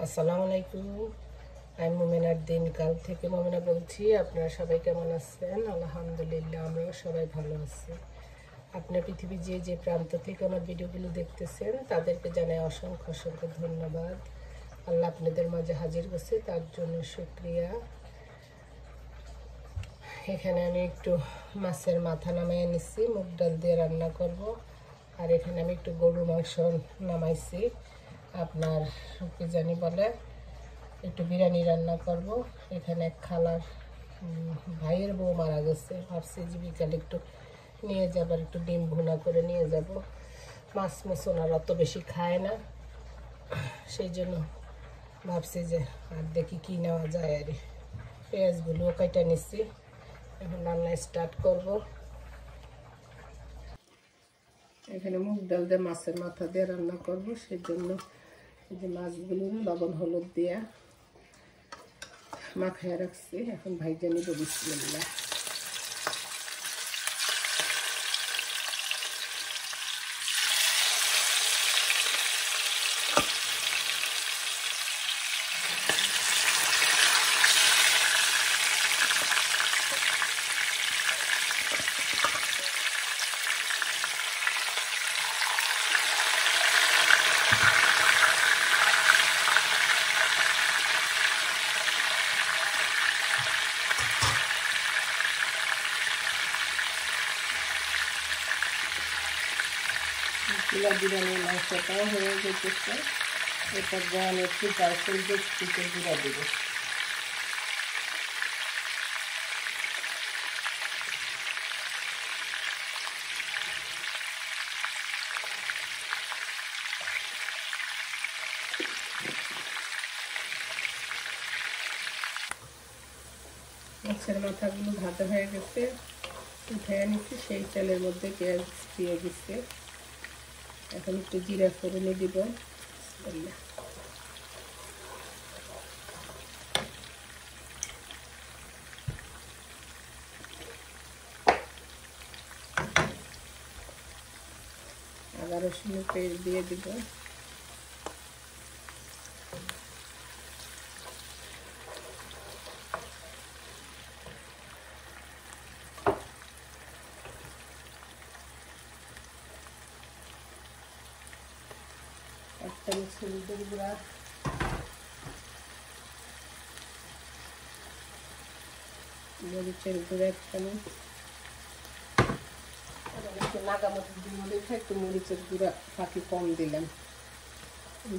আসসালামু আলাইকুম। আমি মোমেনার দিনকাল থেকে মোমেনা বলছি। আপনারা সবাই কেমন আছেন? আলহামদুলিল্লাহ, আমরাও সবাই ভালো আছি। আপনার পৃথিবীর যে যে প্রান্ত থেকে আমার ভিডিওগুলো দেখতেছেন তাদেরকে জানাই অসংখ্য অসংখ্য ধন্যবাদ। আল্লাহ আপনাদের মাঝে হাজির করছে, তার জন্য শুকরিয়া। এখানে আমি একটু মাছের মাথা নামাইয়ে নিচ্ছি, মুগ ডাল দিয়ে রান্না করব। আর এখানে আমি একটু গরুর মাংস নামাইছি, আপনার কি জানি বলে, একটু বিরিয়ানি রান্না করব। এখানে খালার ভাইয়ের বউ মারা গেছে, ভাবছি যে বিকালে একটু নিয়ে যাবার, একটু ডিম ভুনা করে নিয়ে যাব। মাছ আর অত বেশি খায় না, সেই জন্য ভাবছি যে আর দেখি কী নেওয়া যায়। আর পেঁয়াজগুলোও কাটা নিচ্ছি, এখন রান্না স্টার্ট করব। এখানে মুগ ডাল দিয়ে মাছের মাথা দিয়ে রান্না করব, সেই জন্য এই যে মাছগুলো লবণ হলুদ দিয়ে মাখায় রাখছি, এখন ভাইজা নিব। বিসমিল্লাহ। বিরিয়ানির মাংসটাও হয়ে যেতেছে, এরপর আমি একটু জায়ফল দিয়ে চিকে গুঁড়া দেব। মাছের মাথাগুলো ভাজা হয়ে গেছে, উঠে নিচ্ছি। সেই তেলের মধ্যে পেঁয়াজ দিয়ে দিচ্ছে, এখন একটু জিরা ফোড়নে দিব। আদা রসুনের পেস্ট দিয়ে দিব। এক চামচ হলুদের গুঁড়া, মরিচের গুঁড়া এক চামচ, নাগামরিচ দিয়ে দেখে একটু মরিচের গুঁড়া ফাঁকি কম দিলাম।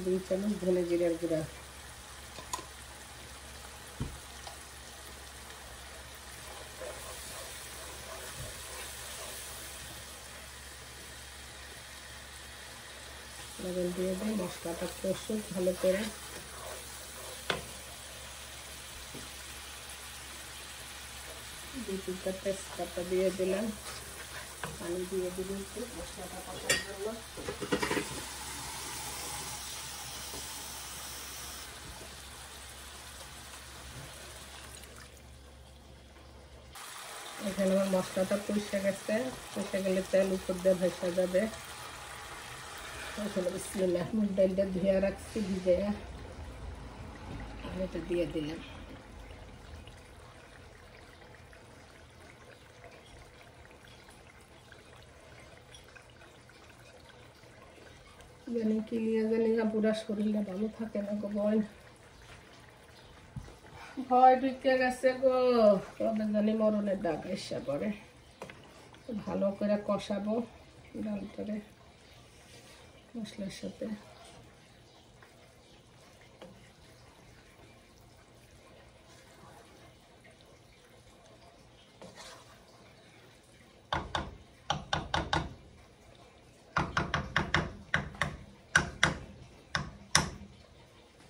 2 চামচ ধনে জিরার গুঁড়া, লবণ দিয়ে দিই। মশলাটা কষুক ভালো করে। দুটা তেজপাতা দিয়ে দিলাম, পানি দিয়ে দিব একটু মশলাটা কষার জন্য। এখানে আমার মশলাটা কষে গেছে, কষে গেলে তেল উপর দিয়ে ভেসে যাবে। এখানে বিসমিল্লাহ, মুগ ডালটা ধুয়ে রাখছি, ভিজে এটা দিয়ে দিলাম। জানি কি নিয়ে জানি না, পুরা শরীরটা ভালো থাকে না গো বোন, ভয় ঢুকে গেছে গো, কবে জানি মরণের ডাক এসে পড়ে। ভালো করে কষাবো ডালটারে মশলার সাথে।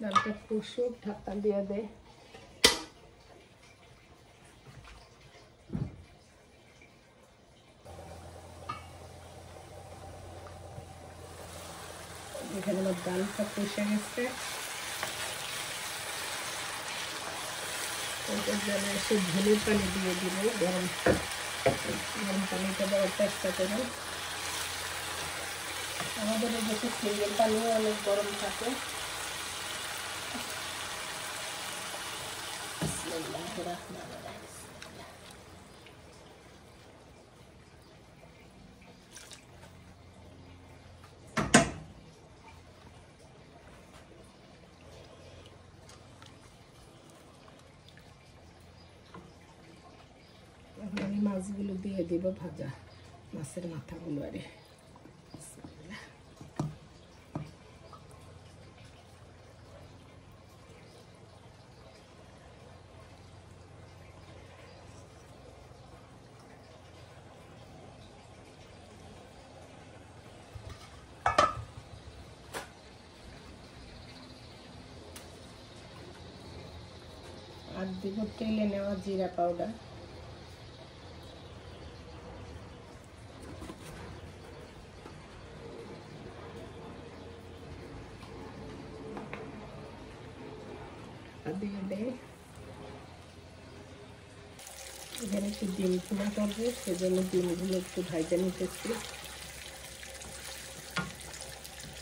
ডালটা কষুক, ঢাকা দিয়ে দেয়। এখানে আমার ডালটা কষে গেছে, এসে ঝোলের পানি দিয়ে দিব। গরম পানিটা দেওয়ার চেষ্টা করুন। আমাদের দেশে সিঙ্গেল পানিও অনেক গরম থাকে, আমি মাছগুলো দিয়ে দিব ভাজা মাছের মাথাগুলো আরে আর দিব তেলে নেওয়া জিরা পাউডার দিয়ে দেয় এখানে একটু ডিম ভুনা করবো সেজন্য ডিমগুলো একটু ভাজা নিতেছি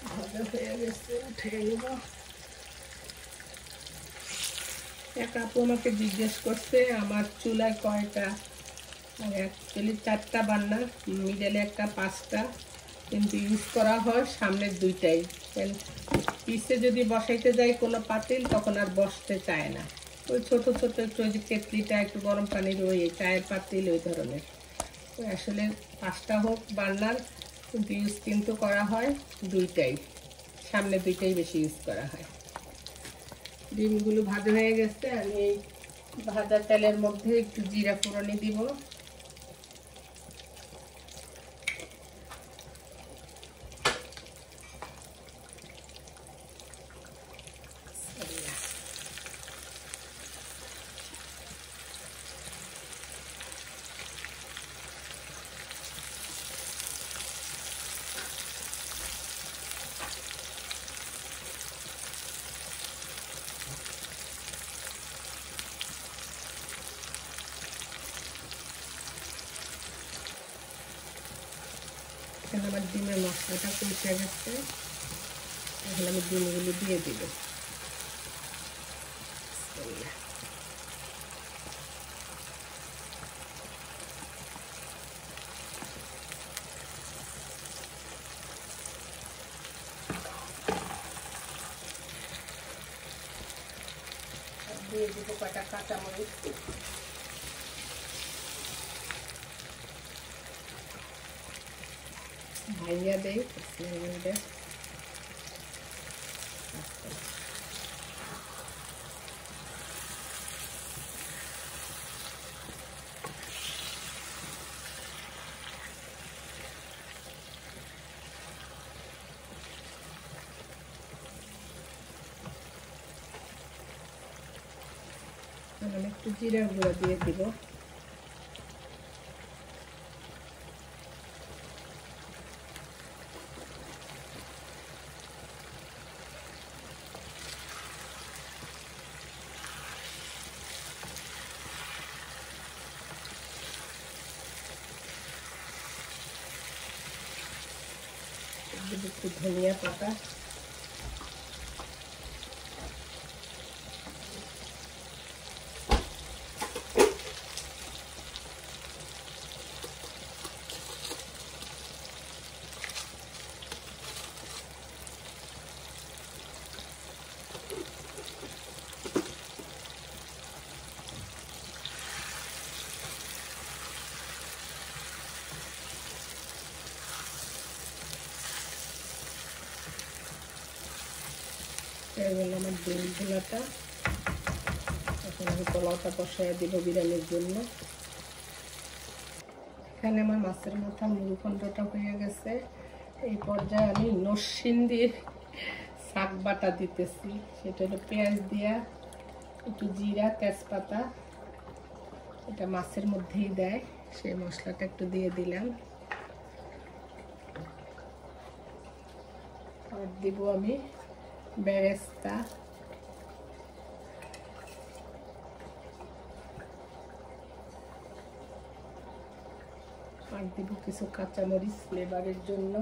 ভাজা হয়ে গেছে উঠে নেব এক আপু আমাকে জিজ্ঞেস করছে আমার চুলায় কয়টা অ্যাকচুয়ালি 4টা বার্নার মিডলে একটা 5টা কিন্তু ইউজ করা হয় সামনের 2টাই পিসে যদি বসাইতে যায় কোনো পাতিল তখন আর বসতে চায় না ওই ছোট ছোট একটু ওই যে কেটলিটা একটু গরম পানির ওই চায়ের পাতিল ওই ধরনের আসলে 5টা হোক বার্নার কিন্তু ইউজ কিন্তু করা হয় 2টাই সামনে 2টাই বেশি ইউজ করা হয় ডিমগুলো ভাজা হয়ে গেছে আমি এই ভাজা তেলের মধ্যে একটু জিরা ফোড়নি দিব এখানে আমার ডিমের মশলাটা কষে গেছে এখন আমি ডিমগুলো দিয়ে দিব দিয়ে দিব কয়টা কাঁচামরিচ ভাইয়া দেই আমি একটু জিরা গুঁড়া দিয়ে দিব একটু ধনিয়া পাতা আমার ডিম ভুনাটা এখন আমি পোলাওটা কষাইয়া দিব বিরিয়ানির জন্য এখানে আমার মাছের মাথা মুরুখণ্ডটা হয়ে গেছে এই পর্যায়ে আমি নরসিং দিয়ে শাক বাটা দিতেছি সেটা হলো পেঁয়াজ দিয়া একটু জিরা তেজপাতা এটা মাছের মধ্যেই দেয় সেই মশলাটা একটু দিয়ে দিলাম আর দিব আমি বেরেস্তা আর দিব কিছু কাঁচামরিচ ফ্লেভারের জন্য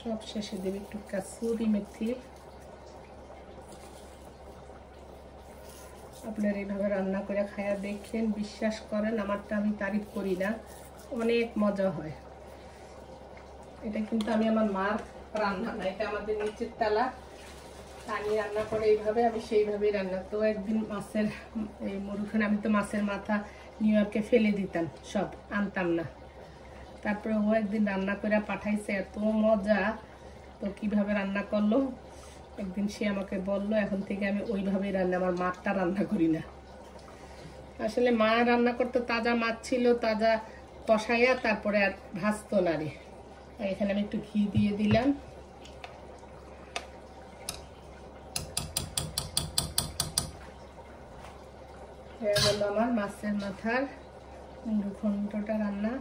সব শেষে দেব একটু কাসুরি মেথি আপনারা এইভাবে রান্না করে খায়া দেখেন, বিশ্বাস করেন আমারটা আমি তারিফ করি না, অনেক মজা হয়। এটা কিন্তু আমি আমার মার রান্না না, এটা আমাদের নিচের তালা পানি রান্না করে এইভাবে, আমি সেইভাবেই রান্না। তো একদিন মাছের এই মুরুখান, আমি তো মাছের মাথা নিউ ইয়র্কে ফেলে দিতাম, সব আনতাম না। তারপরে ও একদিন রান্না করে পাঠাইছে, এত মজা। তো কিভাবে রান্না করলো একদিন সে আমাকে বললো, এখন থেকে আমি ওইভাবেই রান্না, আমার মাছটা রান্না করি না। আসলে মা রান্না করতে তাজা মাছ ছিল, তাজা কষাইয়া তারপরে আর ভাজতো না রে। আর এখানে আমি একটু ঘি দিয়ে দিলাম। হলো আমার মাছের মাথার মুরুঘণ্টটা রান্না।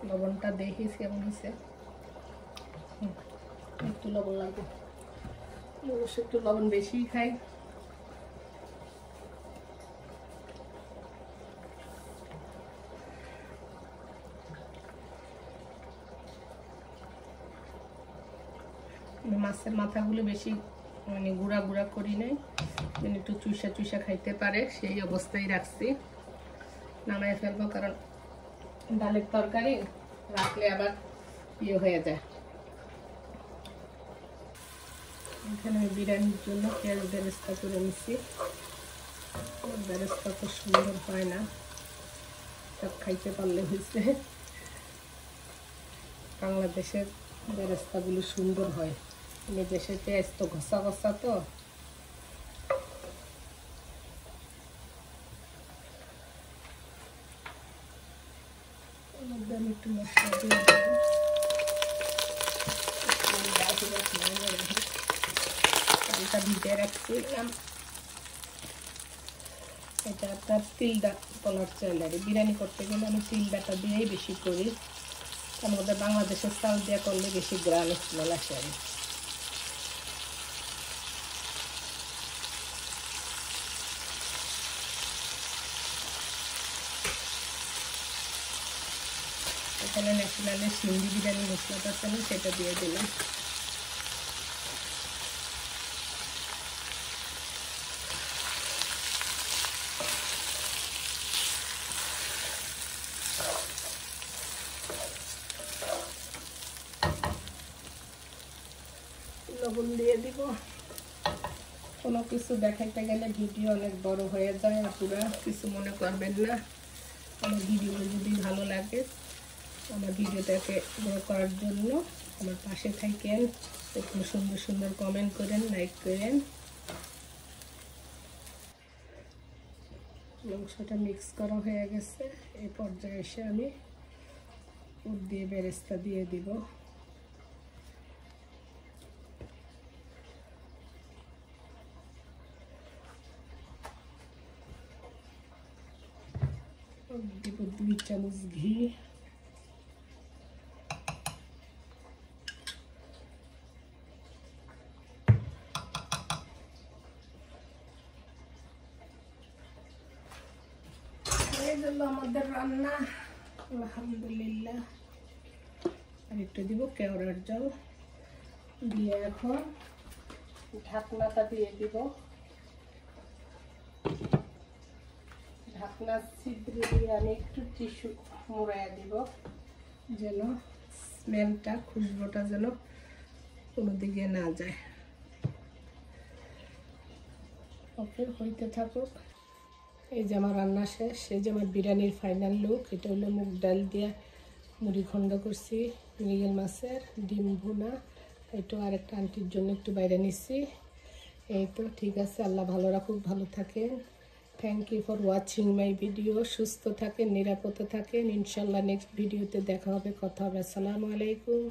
লবণটা দেখিস কেমন হয়েছে, একটু লবণ লাগবে, অবশ্য একটু লবণ বেশি খাই। মাছের মাথাগুলো বেশি মানে গুঁড়া গুঁড়া করি নাই, একটু চুষা চুষা খাইতে পারে সেই অবস্থায় রাখছি। নামাই ফেলবো, কারণ ডালের তরকারি রাখলে আবার ইয়ে হয়ে যায়। এখানে আমি বিরিয়ানির জন্য পেঁয়াজ বেরেস্তা করে নিচ্ছি। বেরেস্তা তো সুন্দর হয় না, সব খাইতে পারলে হয়েছে। বাংলাদেশের বেরেস্তাগুলো সুন্দর হয়, দেশের পেঁয়াজ তো ঘষা ঘষা। তো আমি একটু মশলা দিয়ে দেবো, চালটা ভিজে রাখছিলাম। এটা আপনার তিলডা কলার চাল, আর বিরিয়ানি করতে গেলে আমি তিলডাটা দিয়েই বেশি করি, তার মধ্যে বাংলাদেশের চাল দিয়ে করলে বেশি গ্রাম স্মেল আসে। আমি এখানে ন্যাশনালের সিন্ধি বিরিয়ানি মশলাটা আছে না, সেটা দিয়ে দিলাম। লবণ দিয়ে দিব। কোনো কিছু দেখাইতে গেলে ভিডিও অনেক বড় হয়ে যায়, আপনারা কিছু মনে করবেন না। আমার ভিডিও যদি ভালো লাগে, আমার ভিডিওটাকে বড় করার জন্য আমার পাশে থাকেন, একটু সুন্দর সুন্দর কমেন্ট করেন, লাইক করেন। মাংসটা মিক্স করা হয়ে গেছে, এই পর্যায়ে এসে আমি পুর দিয়ে বেরেস্তা দিয়ে দিব। দিব 2 চামচ ঘি। আমাদের রান্না আলহামদুলিল্লাহ। আর একটু দিব কেওড়ার জল দিয়ে, এখন ঢাকনাটা দিয়ে দিব। ঢাকনা ছিদ্র দিয়ে আমি একটু টিস্যু মুড়াইয়া দিব, যেন স্মেলটা, খুশবুটা যেন কোনো দিকে না যায়। ওকে, হইতে থাকুক। এই যে আমার রান্না শেষ, এই যে আমার বিরিয়ানির ফাইনাল লুক। এটা হলো মুগ ডাল দিয়ে মুড়িঘণ্ট করছি, মৃগেল মাছের ডিম ভুনা। এটা আরেকটা আন্টির জন্য একটু বাইরে নিচ্ছি। এই তো ঠিক আছে, আল্লাহ ভালো রাখুক, ভালো থাকেন। Thank you for watching my video. সুস্থ থাকেন, নিরাপদে থাকেন। ইনশাল্লাহ নেক্সট ভিডিওতে দেখা হবে, কথা হবে। আসসালামু আলাইকুম।